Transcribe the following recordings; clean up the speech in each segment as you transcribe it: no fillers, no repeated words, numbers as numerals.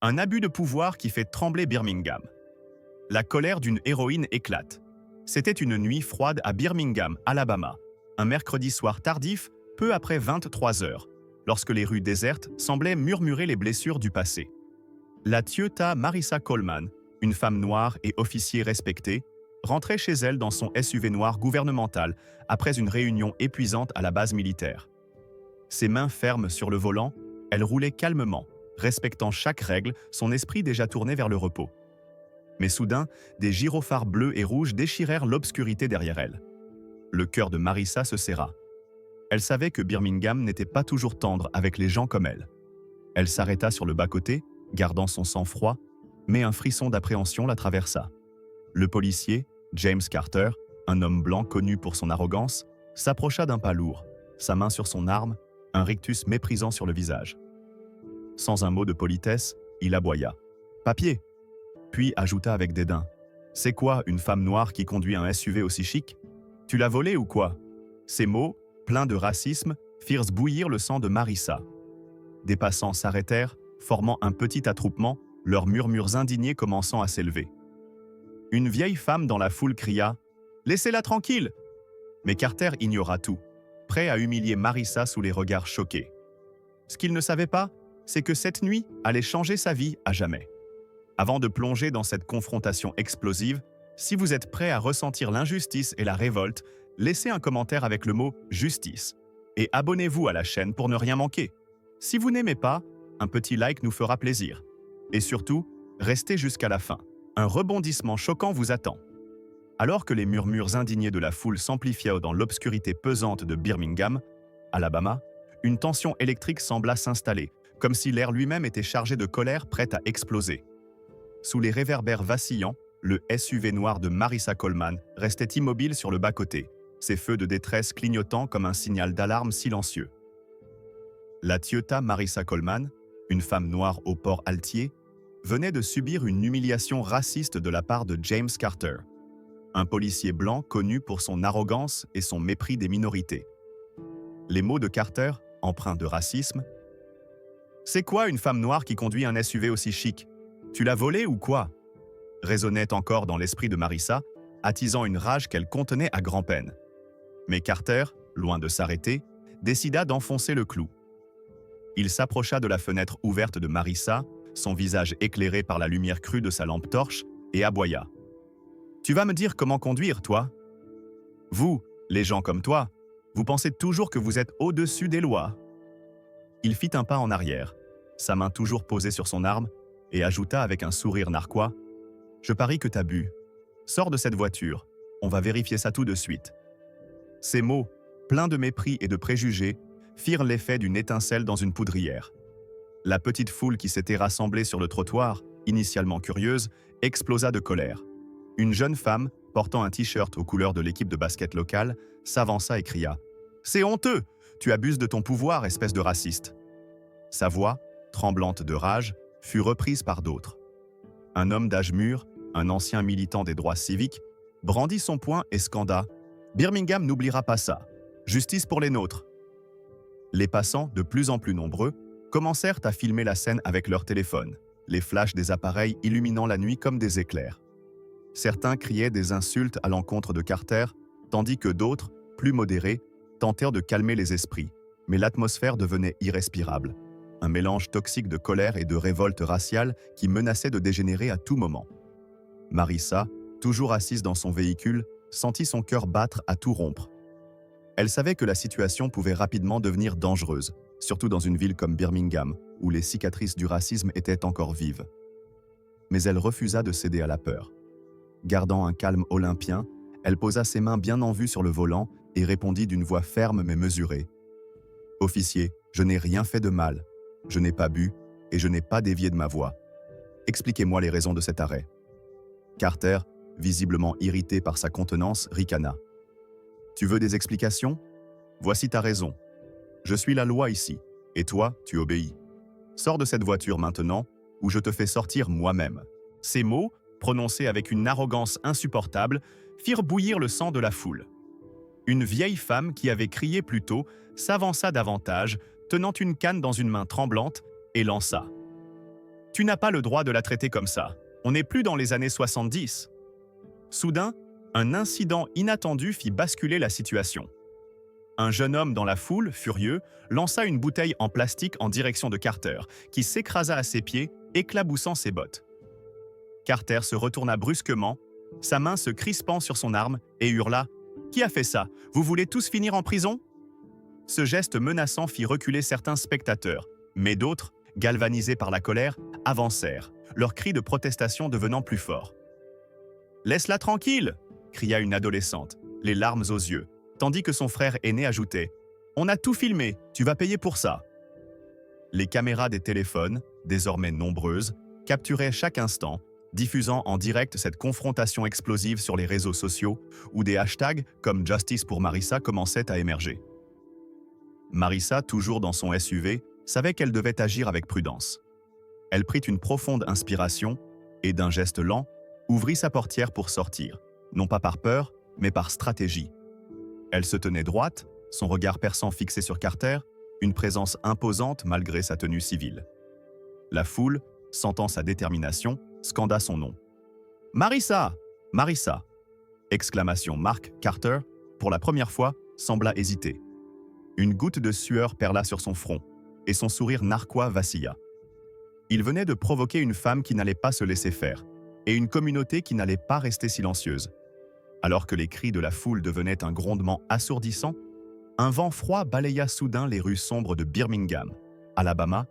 Un abus de pouvoir qui fait trembler Birmingham. La colère d'une héroïne éclate. C'était une nuit froide à Birmingham, Alabama, un mercredi soir tardif, peu après 23 heures, lorsque les rues désertes semblaient murmurer les blessures du passé. La Toyota Marissa Coleman, une femme noire et officier respectée, rentrait chez elle dans son SUV noir gouvernemental après une réunion épuisante à la base militaire. Ses mains fermes sur le volant, elle roulait calmement, respectant chaque règle, son esprit déjà tourné vers le repos. Mais soudain, des gyrophares bleus et rouges déchirèrent l'obscurité derrière elle. Le cœur de Marissa se serra. Elle savait que Birmingham n'était pas toujours tendre avec les gens comme elle. Elle s'arrêta sur le bas-côté, gardant son sang-froid, mais un frisson d'appréhension la traversa. Le policier, James Carter, un homme blanc connu pour son arrogance, s'approcha d'un pas lourd, sa main sur son arme, un rictus méprisant sur le visage. Sans un mot de politesse, il aboya. « Papier !» Puis ajouta avec dédain. « C'est quoi une femme noire qui conduit un SUV aussi chic? Tu l'as volé ou quoi ?» Ces mots, pleins de racisme, firent bouillir le sang de Marissa. Des passants s'arrêtèrent, formant un petit attroupement, leurs murmures indignés commençant à s'élever. Une vieille femme dans la foule cria « Laissez-la tranquille !» Mais Carter ignora tout, prêt à humilier Marissa sous les regards choqués. Ce qu'il ne savait pas, c'est que cette nuit allait changer sa vie à jamais. Avant de plonger dans cette confrontation explosive, si vous êtes prêt à ressentir l'injustice et la révolte, laissez un commentaire avec le mot « justice » et abonnez-vous à la chaîne pour ne rien manquer. Si vous n'aimez pas, un petit like nous fera plaisir. Et surtout, restez jusqu'à la fin. Un rebondissement choquant vous attend. Alors que les murmures indignés de la foule s'amplifiaient dans l'obscurité pesante de Birmingham, Alabama, une tension électrique sembla s'installer, comme si l'air lui-même était chargé de colère prête à exploser. Sous les réverbères vacillants, le SUV noir de Marissa Coleman restait immobile sur le bas-côté, ses feux de détresse clignotant comme un signal d'alarme silencieux. La Toyota Marissa Coleman, une femme noire au port altier, venait de subir une humiliation raciste de la part de James Carter, un policier blanc connu pour son arrogance et son mépris des minorités. Les mots de Carter, empreints de racisme, « C'est quoi une femme noire qui conduit un SUV aussi chic? Tu l'as volé ou quoi ?» résonnait encore dans l'esprit de Marissa, attisant une rage qu'elle contenait à grand-peine. Mais Carter, loin de s'arrêter, décida d'enfoncer le clou. Il s'approcha de la fenêtre ouverte de Marissa, son visage éclairé par la lumière crue de sa lampe torche, et aboya. « Tu vas me dire comment conduire, toi? Vous, les gens comme toi, vous pensez toujours que vous êtes au-dessus des lois. » Il fit un pas en arrière, sa main toujours posée sur son arme, et ajouta avec un sourire narquois « Je parie que t'as bu. Sors de cette voiture, on va vérifier ça tout de suite. » Ces mots, pleins de mépris et de préjugés, firent l'effet d'une étincelle dans une poudrière. La petite foule qui s'était rassemblée sur le trottoir, initialement curieuse, explosa de colère. Une jeune femme, portant un t-shirt aux couleurs de l'équipe de basket locale, s'avança et cria « C'est honteux! Tu abuses de ton pouvoir, espèce de raciste !» Sa voix, tremblante de rage, fut reprise par d'autres. Un homme d'âge mûr, un ancien militant des droits civiques, brandit son poing et scanda « Birmingham n'oubliera pas ça. Justice pour les nôtres !» Les passants, de plus en plus nombreux, commencèrent à filmer la scène avec leur téléphone, les flashs des appareils illuminant la nuit comme des éclairs. Certains criaient des insultes à l'encontre de Carter, tandis que d'autres, plus modérés, tentèrent de calmer les esprits, mais l'atmosphère devenait irrespirable. Un mélange toxique de colère et de révolte raciale qui menaçait de dégénérer à tout moment. Marissa, toujours assise dans son véhicule, sentit son cœur battre à tout rompre. Elle savait que la situation pouvait rapidement devenir dangereuse, surtout dans une ville comme Birmingham, où les cicatrices du racisme étaient encore vives. Mais elle refusa de céder à la peur. Gardant un calme olympien, elle posa ses mains bien en vue sur le volant et répondit d'une voix ferme mais mesurée. « Officier, je n'ai rien fait de mal. Je n'ai pas bu et je n'ai pas dévié de ma voie. Expliquez-moi les raisons de cet arrêt. » Carter, visiblement irrité par sa contenance, ricana. « Tu veux des explications? Voici ta raison. Je suis la loi ici, et toi, tu obéis. Sors de cette voiture maintenant, ou je te fais sortir moi-même. » Ces mots, prononcés avec une arrogance insupportable, firent bouillir le sang de la foule. Une vieille femme qui avait crié plus tôt s'avança davantage, tenant une canne dans une main tremblante, et lança. « Tu n'as pas le droit de la traiter comme ça. On n'est plus dans les années 70. Soudain, un incident inattendu fit basculer la situation. Un jeune homme dans la foule, furieux, lança une bouteille en plastique en direction de Carter, qui s'écrasa à ses pieds, éclaboussant ses bottes. Carter se retourna brusquement, sa main se crispant sur son arme, et hurla « Qui a fait ça? Vous voulez tous finir en prison ?» Ce geste menaçant fit reculer certains spectateurs, mais d'autres, galvanisés par la colère, avancèrent, leurs cris de protestation devenant plus forts. « Laisse-la tranquille !» cria une adolescente, les larmes aux yeux, tandis que son frère aîné ajoutait « On a tout filmé, tu vas payer pour ça !» Les caméras des téléphones, désormais nombreuses, capturaient chaque instant, diffusant en direct cette confrontation explosive sur les réseaux sociaux où des hashtags comme « Justice pour Marissa » commençaient à émerger. Marissa, toujours dans son SUV, savait qu'elle devait agir avec prudence. Elle prit une profonde inspiration et, d'un geste lent, ouvrit sa portière pour sortir, non pas par peur, mais par stratégie. Elle se tenait droite, son regard perçant fixé sur Carter, une présence imposante malgré sa tenue civile. La foule, sentant sa détermination, scanda son nom. « Marissa! Marissa !» Exclamation. Mark Carter, pour la première fois, sembla hésiter. Une goutte de sueur perla sur son front, et son sourire narquois vacilla. Il venait de provoquer une femme qui n'allait pas se laisser faire, et une communauté qui n'allait pas rester silencieuse. Alors que les cris de la foule devenaient un grondement assourdissant, un vent froid balaya soudain les rues sombres de Birmingham, Alabama,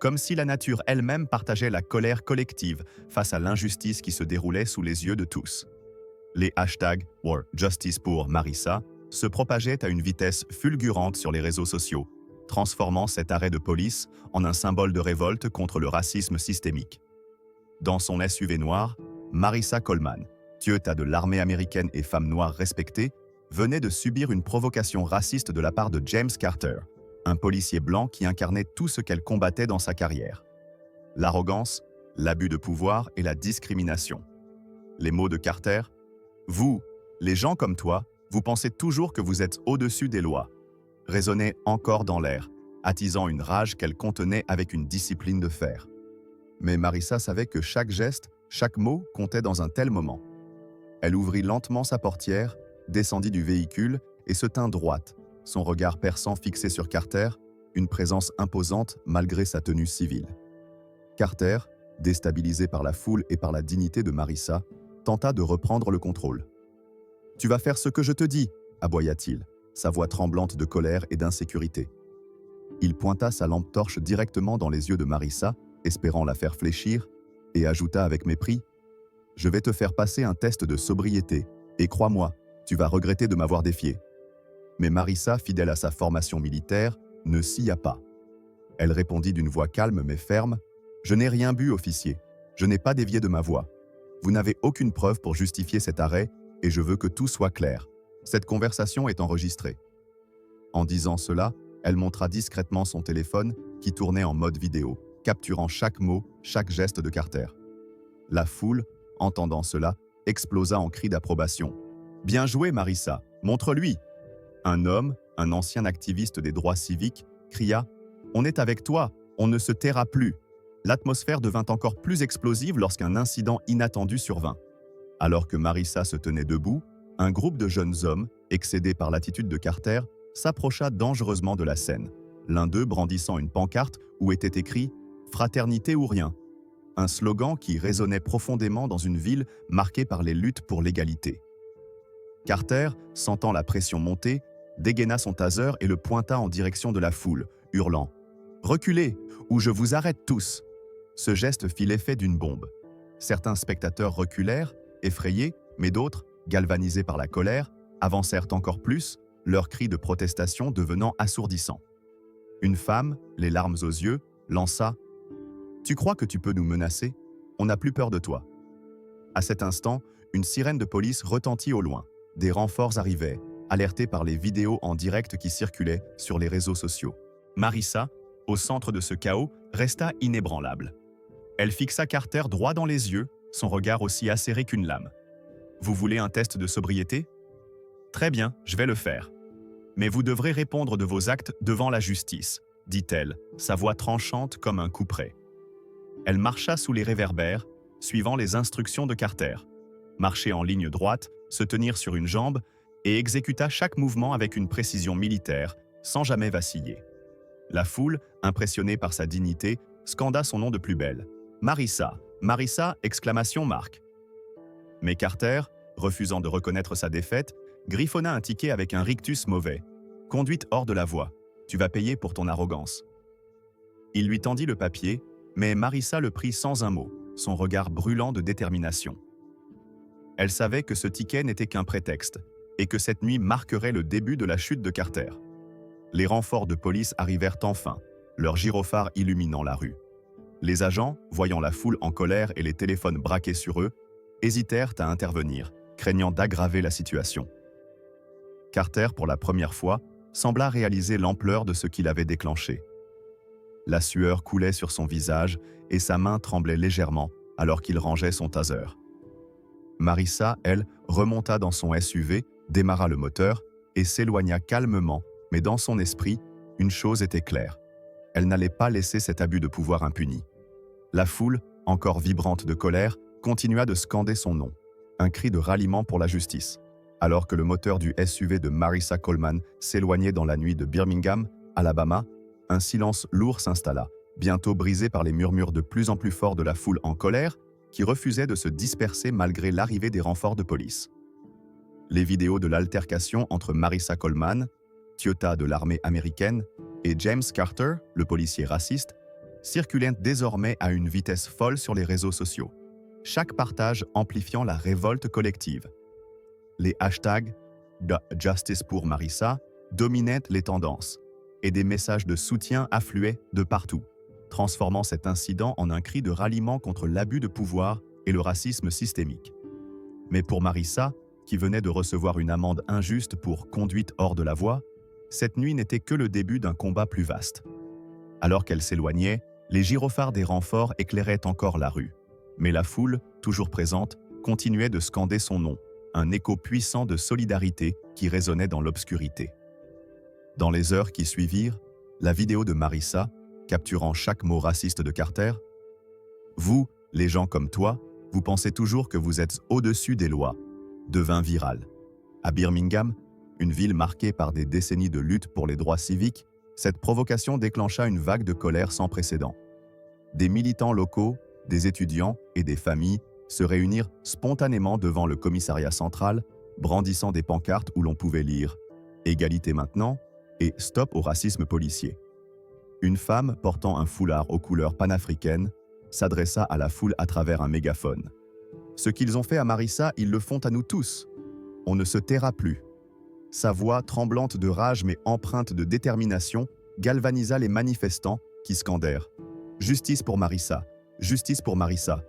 comme si la nature elle-même partageait la colère collective face à l'injustice qui se déroulait sous les yeux de tous. Les hashtags « Justice pour Marissa » se propageaient à une vitesse fulgurante sur les réseaux sociaux, transformant cet arrêt de police en un symbole de révolte contre le racisme systémique. Dans son SUV noir, Marissa Coleman, tieuta de l'armée américaine et femme noire respectée, venait de subir une provocation raciste de la part de James Carter, un policier blanc qui incarnait tout ce qu'elle combattait dans sa carrière. L'arrogance, l'abus de pouvoir et la discrimination. Les mots de Carter « Vous, les gens comme toi, vous pensez toujours que vous êtes au-dessus des lois » résonnaient encore dans l'air, attisant une rage qu'elle contenait avec une discipline de fer. Mais Marissa savait que chaque geste, chaque mot comptait dans un tel moment. Elle ouvrit lentement sa portière, descendit du véhicule et se tint droite, son regard perçant fixé sur Carter, une présence imposante malgré sa tenue civile. Carter, déstabilisé par la foule et par la dignité de Marissa, tenta de reprendre le contrôle. « Tu vas faire ce que je te dis !» aboya-t-il, sa voix tremblante de colère et d'insécurité. Il pointa sa lampe torche directement dans les yeux de Marissa, espérant la faire fléchir, et ajouta avec mépris « Je vais te faire passer un test de sobriété, et crois-moi, tu vas regretter de m'avoir défié. » Mais Marissa, fidèle à sa formation militaire, ne sia pas. Elle répondit d'une voix calme mais ferme « Je n'ai rien bu, officier. Je n'ai pas dévié de ma voix. Vous n'avez aucune preuve pour justifier cet arrêt, et je veux que tout soit clair. Cette conversation est enregistrée. » En disant cela, elle montra discrètement son téléphone qui tournait en mode vidéo, capturant chaque mot, chaque geste de Carter. La foule, entendant cela, explosa en cris d'approbation. « Bien joué, Marissa, montre-lui !» Un homme, un ancien activiste des droits civiques, cria « On est avec toi, on ne se taira plus !» L'atmosphère devint encore plus explosive lorsqu'un incident inattendu survint. Alors que Marissa se tenait debout, un groupe de jeunes hommes, excédés par l'attitude de Carter, s'approcha dangereusement de la scène, l'un d'eux brandissant une pancarte où était écrit « Fraternité ou rien », un slogan qui résonnait profondément dans une ville marquée par les luttes pour l'égalité. Carter, sentant la pression monter, dégaina son taser et le pointa en direction de la foule, hurlant « Reculez, ou je vous arrête tous !» Ce geste fit l'effet d'une bombe. Certains spectateurs reculèrent, effrayés, mais d'autres, galvanisés par la colère, avancèrent encore plus, leurs cris de protestation devenant assourdissants. Une femme, les larmes aux yeux, lança « Tu crois que tu peux nous menacer? On n'a plus peur de toi. » À cet instant, une sirène de police retentit au loin. Des renforts arrivaient, alertés par les vidéos en direct qui circulaient sur les réseaux sociaux. Marissa, au centre de ce chaos, resta inébranlable. Elle fixa Carter droit dans les yeux, son regard aussi acéré qu'une lame. « Vous voulez un test de sobriété? Très bien, je vais le faire. Mais vous devrez répondre de vos actes devant la justice, dit-elle, sa voix tranchante comme un couperet. Elle marcha sous les réverbères, suivant les instructions de Carter. Marcher en ligne droite, se tenir sur une jambe et exécuta chaque mouvement avec une précision militaire, sans jamais vaciller. La foule, impressionnée par sa dignité, scanda son nom de plus belle. « Marissa, Marissa !» exclamation marque. Mais Carter, refusant de reconnaître sa défaite, griffonna un ticket avec un rictus mauvais. « Conduite hors de la voie. Tu vas payer pour ton arrogance. » Il lui tendit le papier, mais Marissa le prit sans un mot, son regard brûlant de détermination. Elle savait que ce ticket n'était qu'un prétexte, et que cette nuit marquerait le début de la chute de Carter. Les renforts de police arrivèrent enfin, leurs gyrophares illuminant la rue. Les agents, voyant la foule en colère et les téléphones braqués sur eux, hésitèrent à intervenir, craignant d'aggraver la situation. Carter, pour la première fois, sembla réaliser l'ampleur de ce qu'il avait déclenché. La sueur coulait sur son visage et sa main tremblait légèrement alors qu'il rangeait son taser. Marissa, elle, remonta dans son SUV, démarra le moteur et s'éloigna calmement, mais dans son esprit, une chose était claire. Elle n'allait pas laisser cet abus de pouvoir impuni. La foule, encore vibrante de colère, continua de scander son nom, un cri de ralliement pour la justice, alors que le moteur du SUV de Marissa Coleman s'éloignait dans la nuit de Birmingham, Alabama. Un silence lourd s'installa, bientôt brisé par les murmures de plus en plus forts de la foule en colère, qui refusait de se disperser malgré l'arrivée des renforts de police. Les vidéos de l'altercation entre Marissa Coleman, Toyota de l'armée américaine, et James Carter, le policier raciste, circulaient désormais à une vitesse folle sur les réseaux sociaux, chaque partage amplifiant la révolte collective. Les hashtags « Justice pour Marissa » dominaient les tendances, et des messages de soutien affluaient de partout, transformant cet incident en un cri de ralliement contre l'abus de pouvoir et le racisme systémique. Mais pour Marissa, qui venait de recevoir une amende injuste pour conduite hors de la voie, cette nuit n'était que le début d'un combat plus vaste. Alors qu'elle s'éloignait, les gyrophares des renforts éclairaient encore la rue. Mais la foule, toujours présente, continuait de scander son nom, un écho puissant de solidarité qui résonnait dans l'obscurité. Dans les heures qui suivirent, la vidéo de Marissa, capturant chaque mot raciste de Carter, « Vous, les gens comme toi, vous pensez toujours que vous êtes au-dessus des lois », devint virale. À Birmingham, une ville marquée par des décennies de lutte pour les droits civiques, cette provocation déclencha une vague de colère sans précédent. Des militants locaux, des étudiants et des familles se réunirent spontanément devant le commissariat central, brandissant des pancartes où l'on pouvait lire « Égalité maintenant » et « Stop au racisme policier ». Une femme portant un foulard aux couleurs panafricaines s'adressa à la foule à travers un mégaphone. « Ce qu'ils ont fait à Marissa, ils le font à nous tous. On ne se taira plus. » Sa voix, tremblante de rage mais empreinte de détermination, galvanisa les manifestants qui scandèrent « Justice pour Marissa! Justice pour Marissa !»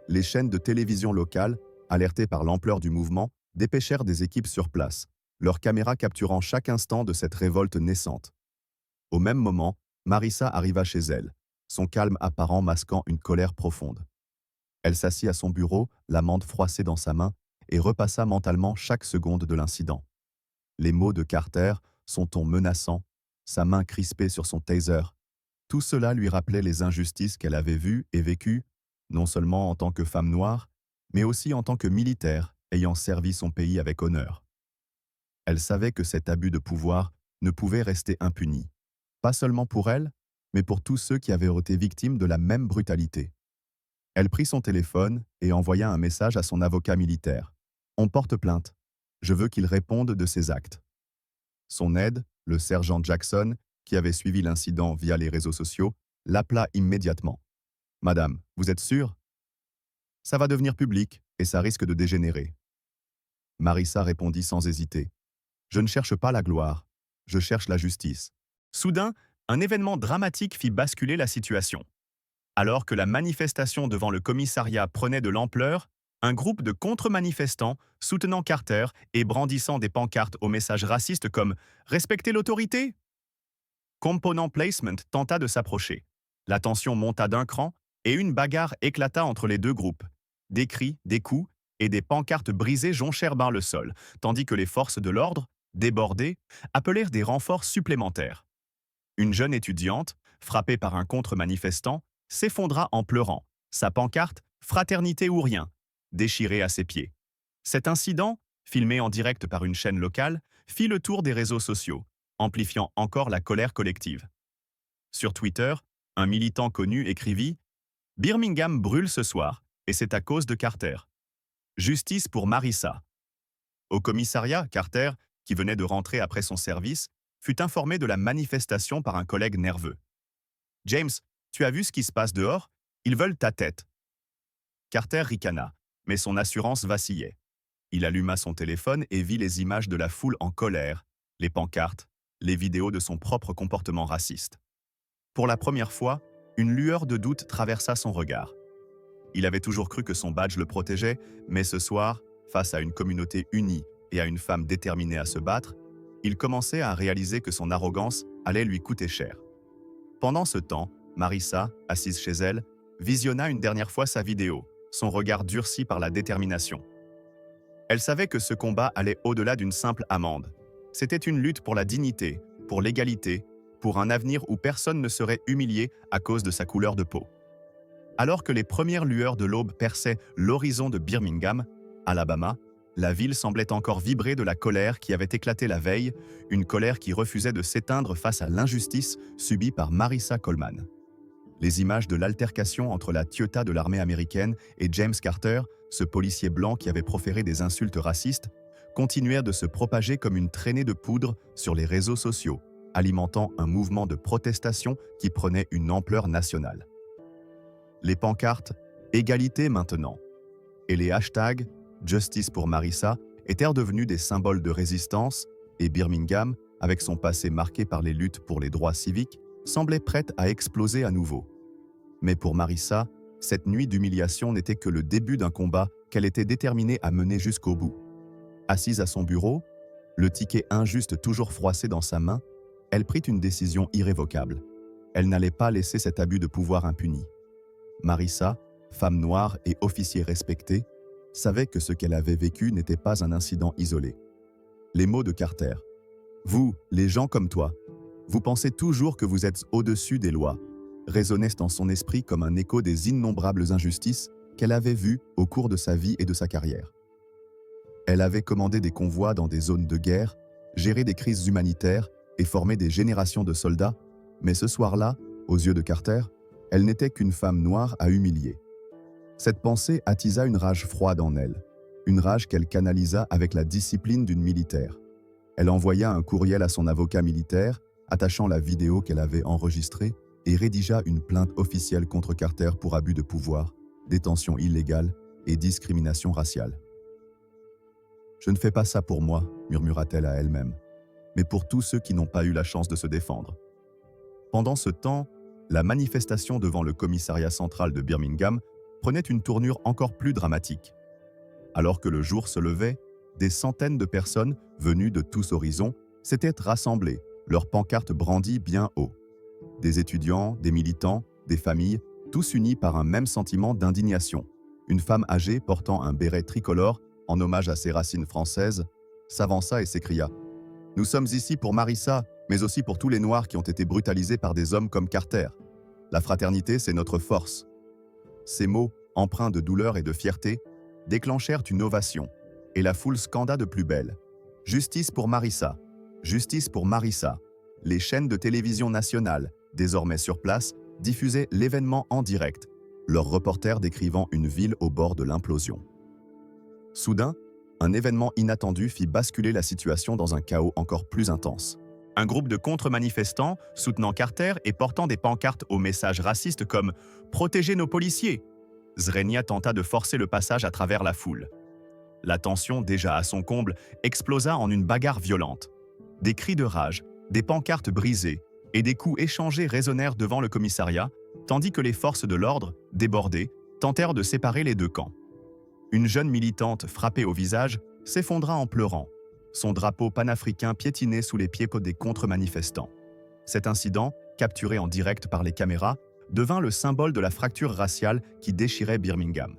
Les chaînes de télévision locales, alertées par l'ampleur du mouvement, dépêchèrent des équipes sur place, leurs caméras capturant chaque instant de cette révolte naissante. Au même moment, Marissa arriva chez elle, son calme apparent masquant une colère profonde. Elle s'assit à son bureau, l'amande froissée dans sa main, et repassa mentalement chaque seconde de l'incident. Les mots de Carter, son ton menaçant, sa main crispée sur son taser, tout cela lui rappelait les injustices qu'elle avait vues et vécues, non seulement en tant que femme noire, mais aussi en tant que militaire ayant servi son pays avec honneur. Elle savait que cet abus de pouvoir ne pouvait rester impuni, pas seulement pour elle, mais pour tous ceux qui avaient été victimes de la même brutalité. Elle prit son téléphone et envoya un message à son avocat militaire. « On porte plainte. Je veux qu'il réponde de ses actes. » Son aide, le sergent Jackson, qui avait suivi l'incident via les réseaux sociaux, l'appela immédiatement. « Madame, vous êtes sûre ? Ça va devenir public et ça risque de dégénérer. » Marissa répondit sans hésiter. « Je ne cherche pas la gloire, je cherche la justice. » Soudain, un événement dramatique fit basculer la situation. Alors que la manifestation devant le commissariat prenait de l'ampleur, un groupe de contre-manifestants soutenant Carter et brandissant des pancartes aux messages racistes comme « Respectez l'autorité !» Component Placement tenta de s'approcher. La tension monta d'un cran et une bagarre éclata entre les deux groupes. Des cris, des coups et des pancartes brisées jonchèrent le sol, tandis que les forces de l'ordre, débordées, appelèrent des renforts supplémentaires. Une jeune étudiante, frappée par un contre-manifestant, s'effondra en pleurant, sa pancarte « Fraternité ou rien » déchirée à ses pieds. Cet incident, filmé en direct par une chaîne locale, fit le tour des réseaux sociaux, amplifiant encore la colère collective. Sur Twitter, un militant connu écrivit « Birmingham brûle ce soir, et c'est à cause de Carter. Justice pour Marissa ». Au commissariat, Carter, qui venait de rentrer après son service, fut informé de la manifestation par un collègue nerveux. « James, tu as vu ce qui se passe dehors? Ils veulent ta tête. » Carter ricana, mais son assurance vacillait. Il alluma son téléphone et vit les images de la foule en colère, les pancartes, les vidéos de son propre comportement raciste. Pour la première fois, une lueur de doute traversa son regard. Il avait toujours cru que son badge le protégeait, mais ce soir, face à une communauté unie et à une femme déterminée à se battre, il commençait à réaliser que son arrogance allait lui coûter cher. Pendant ce temps, Marissa, assise chez elle, visionna une dernière fois sa vidéo, son regard durci par la détermination. Elle savait que ce combat allait au-delà d'une simple amende. C'était une lutte pour la dignité, pour l'égalité, pour un avenir où personne ne serait humilié à cause de sa couleur de peau. Alors que les premières lueurs de l'aube perçaient l'horizon de Birmingham, Alabama, la ville semblait encore vibrer de la colère qui avait éclaté la veille, une colère qui refusait de s'éteindre face à l'injustice subie par Marissa Coleman. Les images de l'altercation entre la Toyota de l'armée américaine et James Carter, ce policier blanc qui avait proféré des insultes racistes, continuèrent de se propager comme une traînée de poudre sur les réseaux sociaux, alimentant un mouvement de protestation qui prenait une ampleur nationale. Les pancartes « Égalité maintenant » et les hashtags « Justice pour Marissa » étaient devenus des symboles de résistance et Birmingham, avec son passé marqué par les luttes pour les droits civiques, semblait prête à exploser à nouveau. Mais pour Marissa, cette nuit d'humiliation n'était que le début d'un combat qu'elle était déterminée à mener jusqu'au bout. Assise à son bureau, le ticket injuste toujours froissé dans sa main, elle prit une décision irrévocable. Elle n'allait pas laisser cet abus de pouvoir impuni. Marissa, femme noire et officier respecté, savait que ce qu'elle avait vécu n'était pas un incident isolé. Les mots de Carter. « Vous, les gens comme toi, vous pensez toujours que vous êtes au-dessus des lois », résonnaient dans son esprit comme un écho des innombrables injustices qu'elle avait vues au cours de sa vie et de sa carrière. Elle avait commandé des convois dans des zones de guerre, géré des crises humanitaires et formé des générations de soldats, mais ce soir-là, aux yeux de Carter, elle n'était qu'une femme noire à humilier. Cette pensée attisa une rage froide en elle, une rage qu'elle canalisa avec la discipline d'une militaire. Elle envoya un courriel à son avocat militaire, attachant la vidéo qu'elle avait enregistrée, et rédigea une plainte officielle contre Carter pour abus de pouvoir, détention illégale et discrimination raciale. « Je ne fais pas ça pour moi », murmura-t-elle à elle-même, mais pour tous ceux qui n'ont pas eu la chance de se défendre. Pendant ce temps, la manifestation devant le commissariat central de Birmingham prenait une tournure encore plus dramatique. Alors que le jour se levait, des centaines de personnes, venues de tous horizons, s'étaient rassemblées, leurs pancartes brandies bien haut. Des étudiants, des militants, des familles, tous unis par un même sentiment d'indignation. Une femme âgée portant un béret tricolore, en hommage à ses racines françaises, s'avança et s'écria « Nous sommes ici pour Marissa, mais aussi pour tous les Noirs qui ont été brutalisés par des hommes comme Carter. La fraternité, c'est notre force. » Ces mots, empreints de douleur et de fierté, déclenchèrent une ovation, et la foule scanda de plus belle. « Justice pour Marissa! Justice pour Marissa !» Les chaînes de télévision nationales, désormais sur place, diffusaient l'événement en direct, leurs reporters décrivant une ville au bord de l'implosion. Soudain, un événement inattendu fit basculer la situation dans un chaos encore plus intense. Un groupe de contre-manifestants soutenant Carter et portant des pancartes aux messages racistes comme « Protégez nos policiers !» Zrenia tenta de forcer le passage à travers la foule. La tension, déjà à son comble, explosa en une bagarre violente. Des cris de rage, des pancartes brisées et des coups échangés résonnèrent devant le commissariat, tandis que les forces de l'ordre, débordées, tentèrent de séparer les deux camps. Une jeune militante frappée au visage s'effondra en pleurant, son drapeau panafricain piétiné sous les pieds des contre-manifestants. Cet incident, capturé en direct par les caméras, devint le symbole de la fracture raciale qui déchirait Birmingham.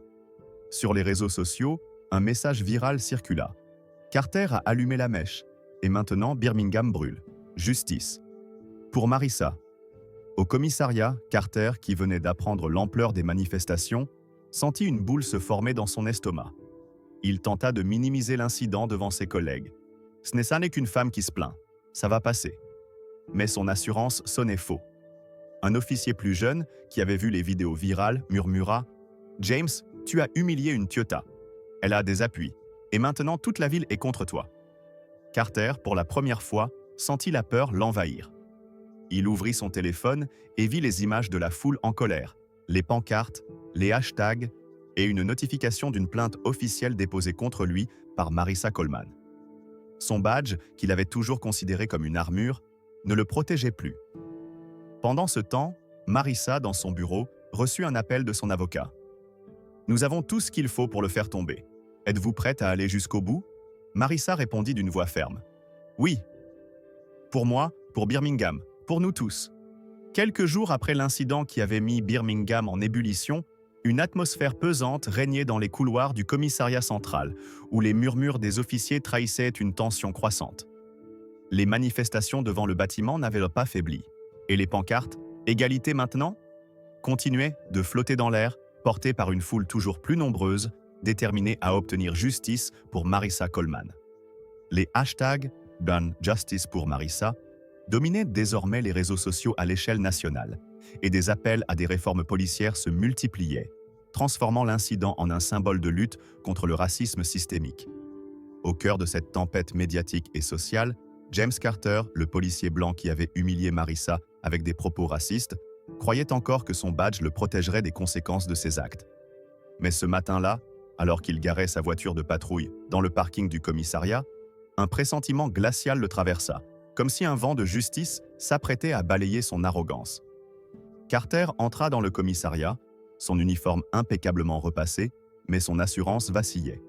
Sur les réseaux sociaux, un message viral circula. Carter a allumé la mèche, et maintenant Birmingham brûle. Justice. Pour Marissa. Au commissariat, Carter, qui venait d'apprendre l'ampleur des manifestations, sentit une boule se former dans son estomac. Il tenta de minimiser l'incident devant ses collègues. Ça n'est qu'une femme qui se plaint. Ça va passer. Mais son assurance sonnait faux. Un officier plus jeune, qui avait vu les vidéos virales, murmura « James, tu as humilié une Toyota. Elle a des appuis. Et maintenant, toute la ville est contre toi. » Carter, pour la première fois, sentit la peur l'envahir. Il ouvrit son téléphone et vit les images de la foule en colère, les pancartes, les hashtags et une notification d'une plainte officielle déposée contre lui par Marissa Coleman. Son badge, qu'il avait toujours considéré comme une armure, ne le protégeait plus. Pendant ce temps, Marissa, dans son bureau, reçut un appel de son avocat. « Nous avons tout ce qu'il faut pour le faire tomber. Êtes-vous prête à aller jusqu'au bout ?» Marissa répondit d'une voix ferme. « Oui. Pour moi, pour Birmingham, pour nous tous. » Quelques jours après l'incident qui avait mis Birmingham en ébullition, une atmosphère pesante régnait dans les couloirs du commissariat central, où les murmures des officiers trahissaient une tension croissante. Les manifestations devant le bâtiment n'avaient pas faibli, et les pancartes « Égalité maintenant » continuaient de flotter dans l'air, portées par une foule toujours plus nombreuse, déterminée à obtenir justice pour Marissa Coleman. Les hashtags « Ban Justice pour Marissa » dominaient désormais les réseaux sociaux à l'échelle nationale, et des appels à des réformes policières se multipliaient, transformant l'incident en un symbole de lutte contre le racisme systémique. Au cœur de cette tempête médiatique et sociale, James Carter, le policier blanc qui avait humilié Marissa avec des propos racistes, croyait encore que son badge le protégerait des conséquences de ses actes. Mais ce matin-là, alors qu'il garait sa voiture de patrouille dans le parking du commissariat, un pressentiment glacial le traversa, comme si un vent de justice s'apprêtait à balayer son arrogance. Carter entra dans le commissariat, son uniforme impeccablement repassé, mais son assurance vacillait.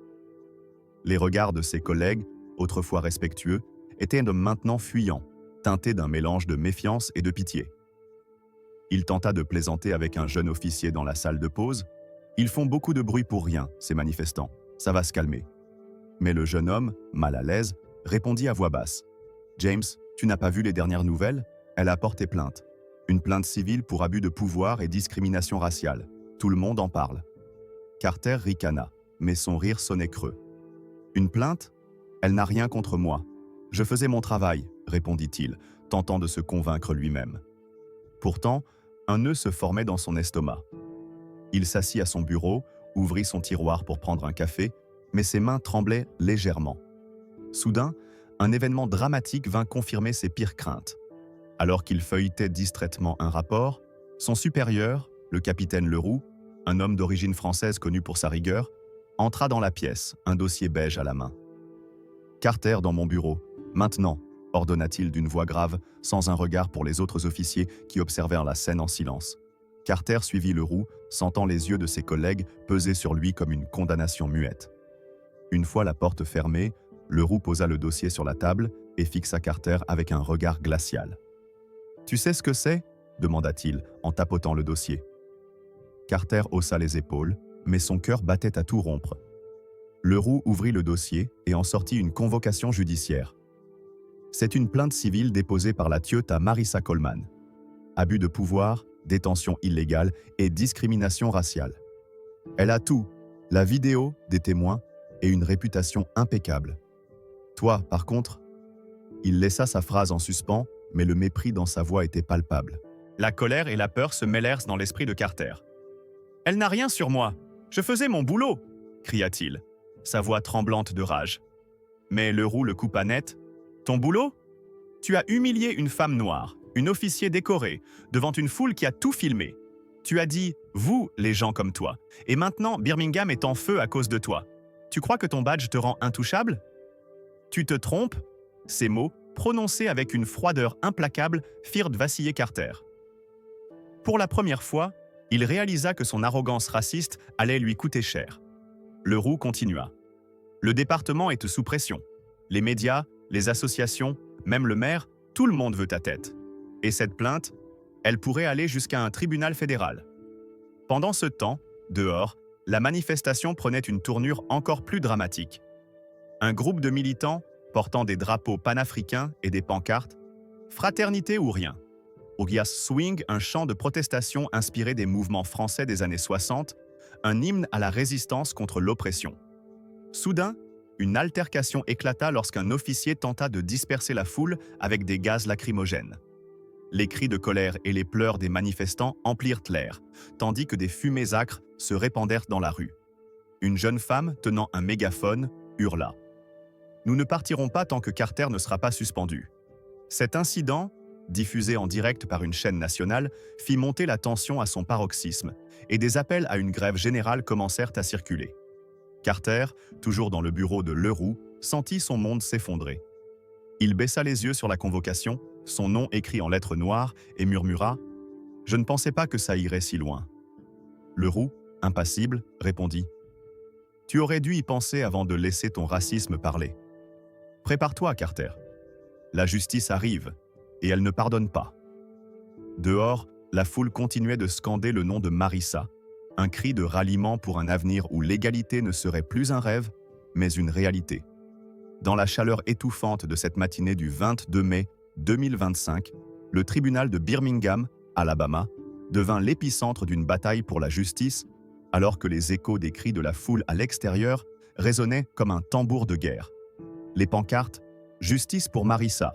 Les regards de ses collègues, autrefois respectueux, étaient maintenant fuyants, teintés d'un mélange de méfiance et de pitié. Il tenta de plaisanter avec un jeune officier dans la salle de pause. « Ils font beaucoup de bruit pour rien, ces manifestants. Ça va se calmer. » Mais le jeune homme, mal à l'aise, répondit à voix basse. « James, tu n'as pas vu les dernières nouvelles? Elle a porté plainte. Une plainte civile pour abus de pouvoir et discrimination raciale. Tout le monde en parle. » Carter ricana, mais son rire sonnait creux. « Une plainte? Elle n'a rien contre moi. Je faisais mon travail, » répondit-il, tentant de se convaincre lui-même. Pourtant, un nœud se formait dans son estomac. Il s'assit à son bureau, ouvrit son tiroir pour prendre un café, mais ses mains tremblaient légèrement. Soudain, un événement dramatique vint confirmer ses pires craintes. Alors qu'il feuilletait distraitement un rapport, son supérieur, le capitaine Leroux, un homme d'origine française connu pour sa rigueur, entra dans la pièce, un dossier beige à la main. « Carter dans mon bureau, maintenant !» ordonna-t-il d'une voix grave, sans un regard pour les autres officiers qui observèrent la scène en silence. Carter suivit Leroux, sentant les yeux de ses collègues peser sur lui comme une condamnation muette. Une fois la porte fermée, Leroux posa le dossier sur la table et fixa Carter avec un regard glacial. « Tu sais ce que c'est » demanda-t-il en tapotant le dossier. Carter haussa les épaules, mais son cœur battait à tout rompre. Leroux ouvrit le dossier et en sortit une convocation judiciaire. C'est une plainte civile déposée par la Toyota Marissa Coleman. Abus de pouvoir, détention illégale et discrimination raciale. Elle a tout, la vidéo, des témoins et une réputation impeccable. Toi, par contre, il laissa sa phrase en suspens, mais le mépris dans sa voix était palpable. La colère et la peur se mêlèrent dans l'esprit de Carter. « Elle n'a rien sur moi, je faisais mon boulot !» cria-t-il, sa voix tremblante de rage. Mais Leroux le coupa net. « Ton boulot? Tu as humilié une femme noire, une officier décorée, devant une foule qui a tout filmé. Tu as dit « vous, les gens comme toi », et maintenant Birmingham est en feu à cause de toi. Tu crois que ton badge te rend intouchable? Tu te trompes ?» Ces mots, prononcés avec une froideur implacable, firent vaciller Carter. Pour la première fois, il réalisa que son arrogance raciste allait lui coûter cher. Leroux continua. « Le département est sous pression. Les médias, les associations, même le maire, tout le monde veut ta tête. Et cette plainte, elle pourrait aller jusqu'à un tribunal fédéral. » Pendant ce temps, dehors, la manifestation prenait une tournure encore plus dramatique. Un groupe de militants, portant des drapeaux panafricains et des pancartes « Fraternité ou rien », Ogias Swing, un chant de protestation inspiré des mouvements français des années 60, un hymne à la résistance contre l'oppression. Soudain, une altercation éclata lorsqu'un officier tenta de disperser la foule avec des gaz lacrymogènes. Les cris de colère et les pleurs des manifestants emplirent l'air, tandis que des fumées âcres se répandèrent dans la rue. Une jeune femme, tenant un mégaphone, hurla. Nous ne partirons pas tant que Carter ne sera pas suspendu. Cet incident, diffusé en direct par une chaîne nationale, fit monter la tension à son paroxysme, et des appels à une grève générale commencèrent à circuler. Carter, toujours dans le bureau de Leroux, sentit son monde s'effondrer. Il baissa les yeux sur la convocation, son nom écrit en lettres noires, et murmura « Je ne pensais pas que ça irait si loin. » Leroux, impassible, répondit « Tu aurais dû y penser avant de laisser ton racisme parler. Prépare-toi, Carter. La justice arrive, et elle ne pardonne pas. » Dehors, la foule continuait de scander le nom de Marissa, un cri de ralliement pour un avenir où l'égalité ne serait plus un rêve, mais une réalité. Dans la chaleur étouffante de cette matinée du 22 mai 2025, le tribunal de Birmingham, Alabama, devint l'épicentre d'une bataille pour la justice, alors que les échos des cris de la foule à l'extérieur résonnaient comme un tambour de guerre. Les pancartes « Justice pour Marissa »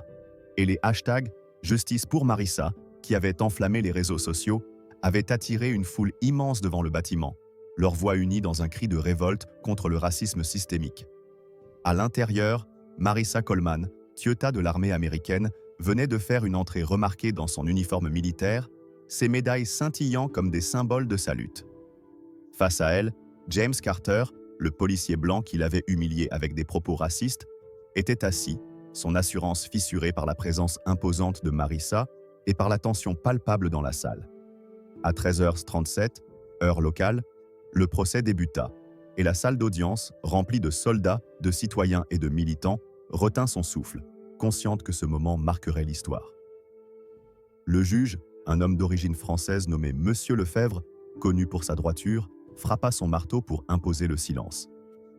et les hashtags « Justice pour Marissa » qui avaient enflammé les réseaux sociaux avaient attiré une foule immense devant le bâtiment, leurs voix unies dans un cri de révolte contre le racisme systémique. À l'intérieur, Marissa Coleman, TIETA de l'armée américaine, venait de faire une entrée remarquée dans son uniforme militaire, ses médailles scintillant comme des symboles de sa lutte. Face à elle, James Carter, le policier blanc qui l'avait humilié avec des propos racistes, était assis, son assurance fissurée par la présence imposante de Marissa et par la tension palpable dans la salle. À 13h37, heure locale, le procès débuta et la salle d'audience, remplie de soldats, de citoyens et de militants, retint son souffle, consciente que ce moment marquerait l'histoire. Le juge, un homme d'origine française nommé Monsieur Lefebvre, connu pour sa droiture, frappa son marteau pour imposer le silence.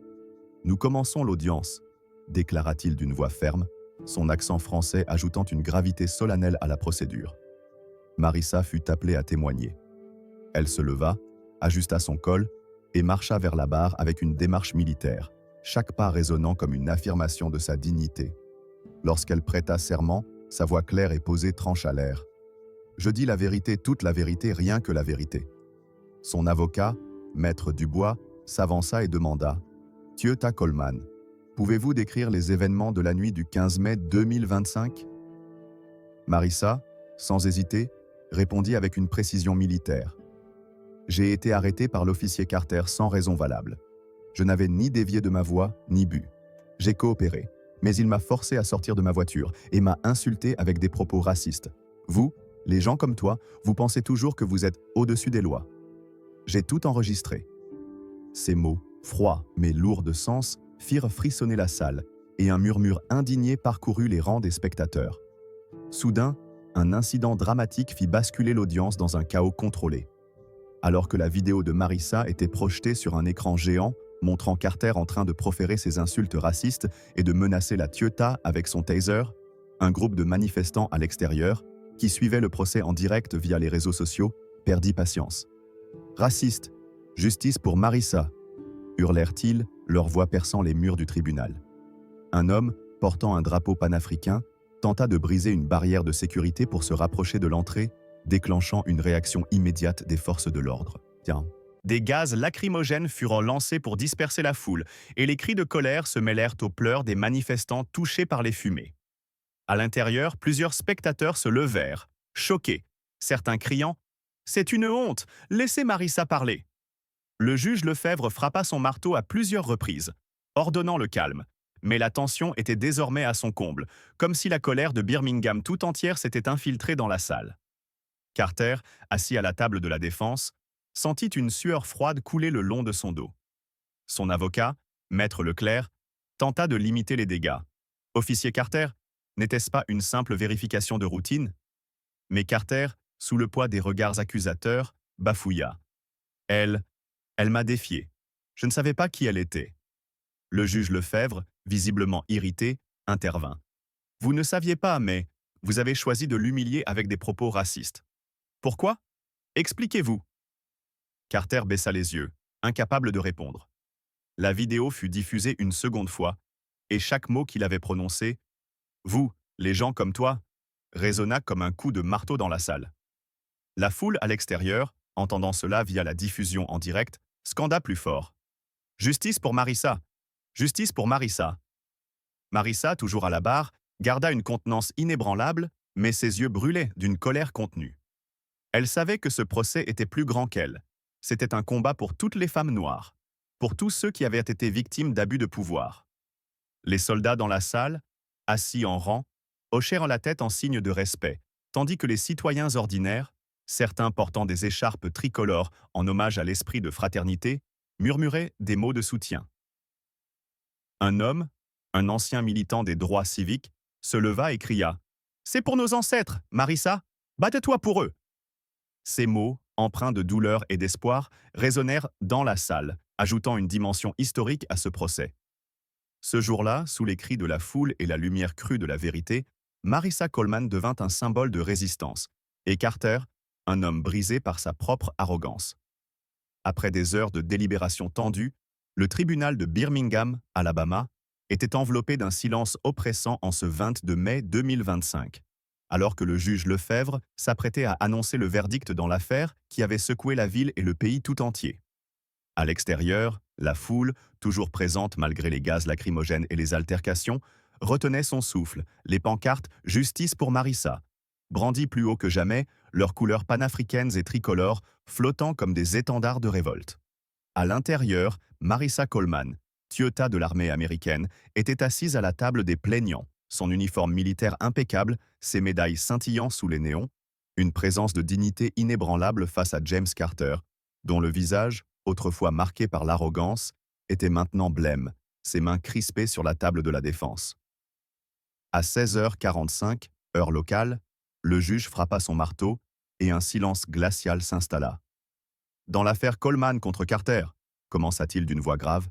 « Nous commençons l'audience », déclara-t-il d'une voix ferme, son accent français ajoutant une gravité solennelle à la procédure. Marissa fut appelée à témoigner. Elle se leva, ajusta son col et marcha vers la barre avec une démarche militaire, chaque pas résonnant comme une affirmation de sa dignité. Lorsqu'elle prêta serment, sa voix claire et posée trancha l'air. « Je dis la vérité, toute la vérité, rien que la vérité. » Son avocat, Maître Dubois, s'avança et demanda « TIETA Coleman, pouvez-vous décrire les événements de la nuit du 15 mai 2025 ?» Marissa, sans hésiter, répondit avec une précision militaire. « J'ai été arrêté par l'officier Carter sans raison valable. Je n'avais ni dévié de ma voie, ni bu. J'ai coopéré, mais il m'a forcé à sortir de ma voiture et m'a insulté avec des propos racistes. Vous, les gens comme toi, vous pensez toujours que vous êtes au-dessus des lois. J'ai tout enregistré. » Ces mots, froids mais lourds de sens, firent frissonner la salle, et un murmure indigné parcourut les rangs des spectateurs. Soudain, un incident dramatique fit basculer l'audience dans un chaos contrôlé. Alors que la vidéo de Marissa était projetée sur un écran géant, montrant Carter en train de proférer ses insultes racistes et de menacer la TIETA avec son taser, un groupe de manifestants à l'extérieur, qui suivaient le procès en direct via les réseaux sociaux, perdit patience. « Raciste, justice pour Marissa !» hurlèrent-ils, leur voix perçant les murs du tribunal. Un homme, portant un drapeau panafricain, tenta de briser une barrière de sécurité pour se rapprocher de l'entrée, déclenchant une réaction immédiate des forces de l'ordre. Des gaz lacrymogènes furent lancés pour disperser la foule, et les cris de colère se mêlèrent aux pleurs des manifestants touchés par les fumées. À l'intérieur, plusieurs spectateurs se levèrent, choqués, certains criant « C'est une honte, laissez Marissa parler !» Le juge Lefebvre frappa son marteau à plusieurs reprises, ordonnant le calme, mais la tension était désormais à son comble, comme si la colère de Birmingham tout entière s'était infiltrée dans la salle. Carter, assis à la table de la défense, sentit une sueur froide couler le long de son dos. Son avocat, Maître Leclerc, tenta de limiter les dégâts. « Officier Carter, n'était-ce pas une simple vérification de routine ?» Mais Carter, sous le poids des regards accusateurs, bafouilla. « Elle m'a défié. Je ne savais pas qui elle était. » Le juge Lefebvre, visiblement irrité, intervint. « Vous ne saviez pas, mais vous avez choisi de l'humilier avec des propos racistes. Pourquoi? Expliquez-vous. Carter baissa les yeux, incapable de répondre. La vidéo fut diffusée une seconde fois, et chaque mot qu'il avait prononcé, vous, les gens comme toi, résonna comme un coup de marteau dans la salle. La foule à l'extérieur, entendant cela via la diffusion en direct, scanda plus fort. Justice pour Marissa! Justice pour Marissa! Marissa, toujours à la barre, garda une contenance inébranlable, mais ses yeux brûlaient d'une colère contenue. Elle savait que ce procès était plus grand qu'elle. C'était un combat pour toutes les femmes noires, pour tous ceux qui avaient été victimes d'abus de pouvoir. Les soldats dans la salle, assis en rang, hochèrent la tête en signe de respect, tandis que les citoyens ordinaires, certains portant des écharpes tricolores en hommage à l'esprit de fraternité, murmuraient des mots de soutien. Un homme, un ancien militant des droits civiques, se leva et cria « C'est pour nos ancêtres, Marissa! Batte-toi pour eux !» Ces mots, empreints de douleur et d'espoir, résonnèrent dans la salle, ajoutant une dimension historique à ce procès. Ce jour-là, sous les cris de la foule et la lumière crue de la vérité, Marissa Coleman devint un symbole de résistance, et Carter, un homme brisé par sa propre arrogance. Après des heures de délibération tendue, le tribunal de Birmingham, Alabama, était enveloppé d'un silence oppressant en ce 22 mai 2025, alors que le juge Lefebvre s'apprêtait à annoncer le verdict dans l'affaire qui avait secoué la ville et le pays tout entier. À l'extérieur, la foule, toujours présente malgré les gaz lacrymogènes et les altercations, retenait son souffle, les pancartes « Justice pour Marissa », brandies plus haut que jamais, leurs couleurs panafricaines et tricolores flottant comme des étendards de révolte. À l'intérieur, Marissa Coleman, Toyota de l'armée américaine, était assise à la table des plaignants, son uniforme militaire impeccable, ses médailles scintillant sous les néons, une présence de dignité inébranlable face à James Carter, dont le visage, autrefois marqué par l'arrogance, était maintenant blême, ses mains crispées sur la table de la défense. À 16h45, heure locale, le juge frappa son marteau et un silence glacial s'installa. Dans l'affaire Coleman contre Carter, commença-t-il d'une voix grave,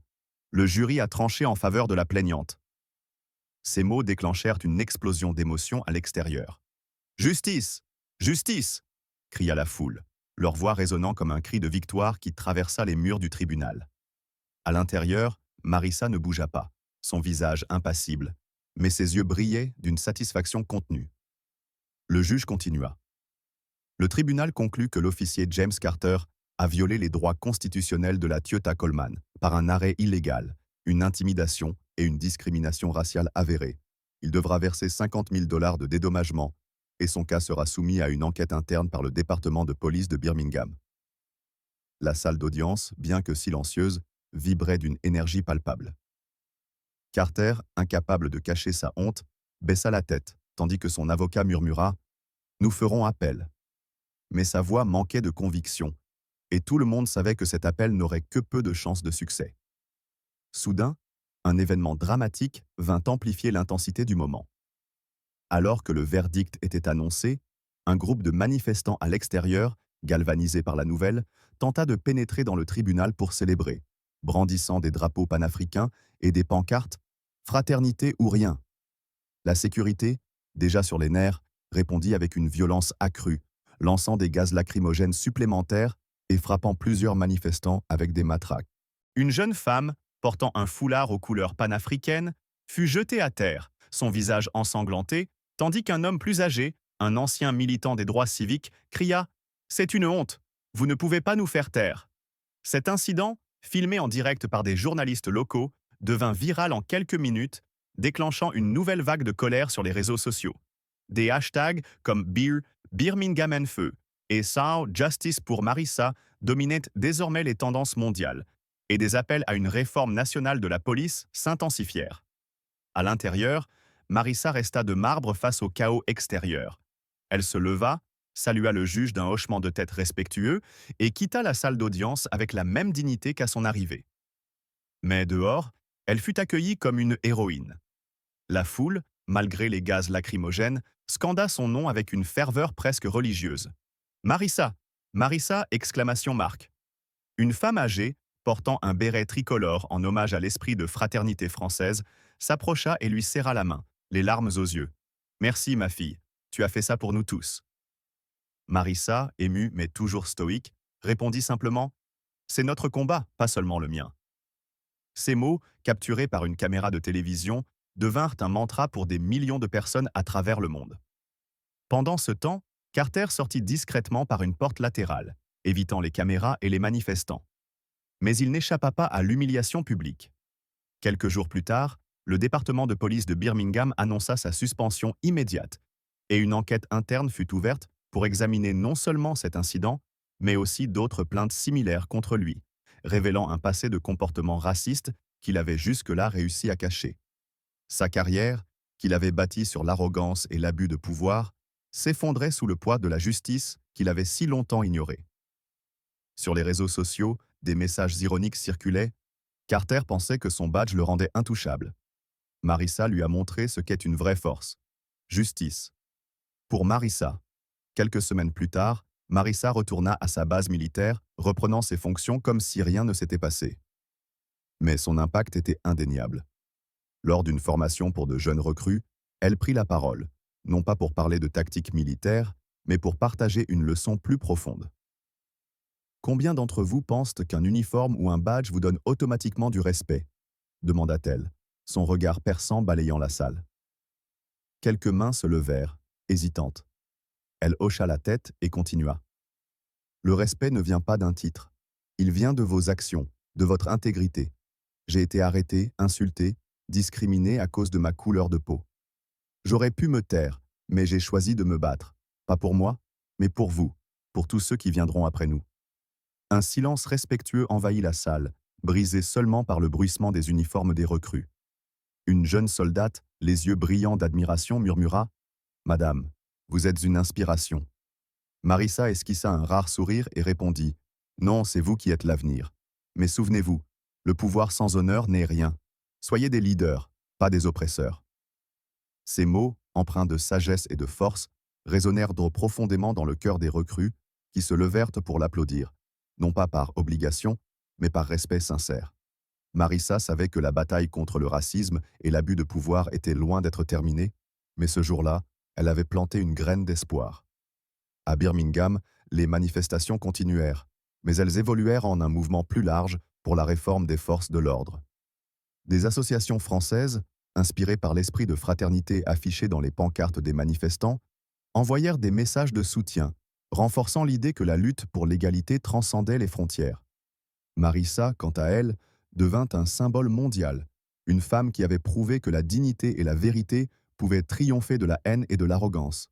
le jury a tranché en faveur de la plaignante. Ces mots déclenchèrent une explosion d'émotion à l'extérieur. « Justice! Justice !» cria la foule, leur voix résonnant comme un cri de victoire qui traversa les murs du tribunal. À l'intérieur, Marissa ne bougea pas, son visage impassible, mais ses yeux brillaient d'une satisfaction contenue. Le juge continua. Le tribunal conclut que l'officier James Carter a violé les droits constitutionnels de la Toyota Coleman par un arrêt illégal, une intimidation et une discrimination raciale avérée. Il devra verser 50 000 $ de dédommagement et son cas sera soumis à une enquête interne par le département de police de Birmingham. La salle d'audience, bien que silencieuse, vibrait d'une énergie palpable. Carter, incapable de cacher sa honte, baissa la tête, tandis que son avocat murmura « Nous ferons appel ». Mais sa voix manquait de conviction, et tout le monde savait que cet appel n'aurait que peu de chances de succès. Soudain, un événement dramatique vint amplifier l'intensité du moment. Alors que le verdict était annoncé, un groupe de manifestants à l'extérieur, galvanisés par la nouvelle, tenta de pénétrer dans le tribunal pour célébrer, brandissant des drapeaux panafricains et des pancartes « Fraternité ou rien ». La sécurité, déjà sur les nerfs, répondit avec une violence accrue, lançant des gaz lacrymogènes supplémentaires et frappant plusieurs manifestants avec des matraques. Une jeune femme, portant un foulard aux couleurs panafricaines, fut jetée à terre, son visage ensanglanté, tandis qu'un homme plus âgé, un ancien militant des droits civiques, cria « C'est une honte, vous ne pouvez pas nous faire taire ». Cet incident, filmé en direct par des journalistes locaux, devint viral en quelques minutes, déclenchant une nouvelle vague de colère sur les réseaux sociaux. Des hashtags comme Beer, Birmingham en feu et Sao Justice pour Marissa dominaient désormais les tendances mondiales, et des appels à une réforme nationale de la police s'intensifièrent. À l'intérieur, Marissa resta de marbre face au chaos extérieur. Elle se leva, salua le juge d'un hochement de tête respectueux et quitta la salle d'audience avec la même dignité qu'à son arrivée. Mais dehors, elle fut accueillie comme une héroïne. La foule, malgré les gaz lacrymogènes, scanda son nom avec une ferveur presque religieuse. « Marissa! Marissa !» exclamation marque. Une femme âgée, portant un béret tricolore en hommage à l'esprit de fraternité française, s'approcha et lui serra la main, les larmes aux yeux. « Merci, ma fille. Tu as fait ça pour nous tous. Marissa, émue mais toujours stoïque, répondit simplement « C'est notre combat, pas seulement le mien ». Ces mots, capturés par une caméra de télévision, devinrent un mantra pour des millions de personnes à travers le monde. Pendant ce temps, Carter sortit discrètement par une porte latérale, évitant les caméras et les manifestants. Mais il n'échappa pas à l'humiliation publique. Quelques jours plus tard, le département de police de Birmingham annonça sa suspension immédiate, et une enquête interne fut ouverte pour examiner non seulement cet incident, mais aussi d'autres plaintes similaires contre lui, révélant un passé de comportement raciste qu'il avait jusque-là réussi à cacher. Sa carrière, qu'il avait bâtie sur l'arrogance et l'abus de pouvoir, s'effondrait sous le poids de la justice qu'il avait si longtemps ignorée. Sur les réseaux sociaux, des messages ironiques circulaient. Carter pensait que son badge le rendait intouchable. Marissa lui a montré ce qu'est une vraie force. Justice. Pour Marissa. Quelques semaines plus tard, Marissa retourna à sa base militaire, reprenant ses fonctions comme si rien ne s'était passé. Mais son impact était indéniable. Lors d'une formation pour de jeunes recrues, elle prit la parole, non pas pour parler de tactique militaire, mais pour partager une leçon plus profonde. Combien d'entre vous pensent qu'un uniforme ou un badge vous donne automatiquement du respect ? Demanda-t-elle, son regard perçant balayant la salle. Quelques mains se levèrent, hésitantes. Elle hocha la tête et continua. Le respect ne vient pas d'un titre. Il vient de vos actions, de votre intégrité. J'ai été arrêté, insulté, discriminé à cause de ma couleur de peau. J'aurais pu me taire, mais j'ai choisi de me battre. Pas pour moi, mais pour vous, pour tous ceux qui viendront après nous. Un silence respectueux envahit la salle, brisé seulement par le bruissement des uniformes des recrues. Une jeune soldate, les yeux brillants d'admiration, murmura « Madame, vous êtes une inspiration ». Marissa esquissa un rare sourire et répondit « Non, c'est vous qui êtes l'avenir. Mais souvenez-vous, le pouvoir sans honneur n'est rien. Soyez des leaders, pas des oppresseurs. » Ces mots, empreints de sagesse et de force, résonnèrent profondément dans le cœur des recrues qui se levèrent pour l'applaudir, non pas par obligation, mais par respect sincère. Marissa savait que la bataille contre le racisme et l'abus de pouvoir était loin d'être terminée, mais ce jour-là, elle avait planté une graine d'espoir. À Birmingham, les manifestations continuèrent, mais elles évoluèrent en un mouvement plus large pour la réforme des forces de l'ordre. Des associations françaises, inspirées par l'esprit de fraternité affiché dans les pancartes des manifestants, envoyèrent des messages de soutien, renforçant l'idée que la lutte pour l'égalité transcendait les frontières. Marissa, quant à elle, devint un symbole mondial, une femme qui avait prouvé que la dignité et la vérité pouvaient triompher de la haine et de l'arrogance.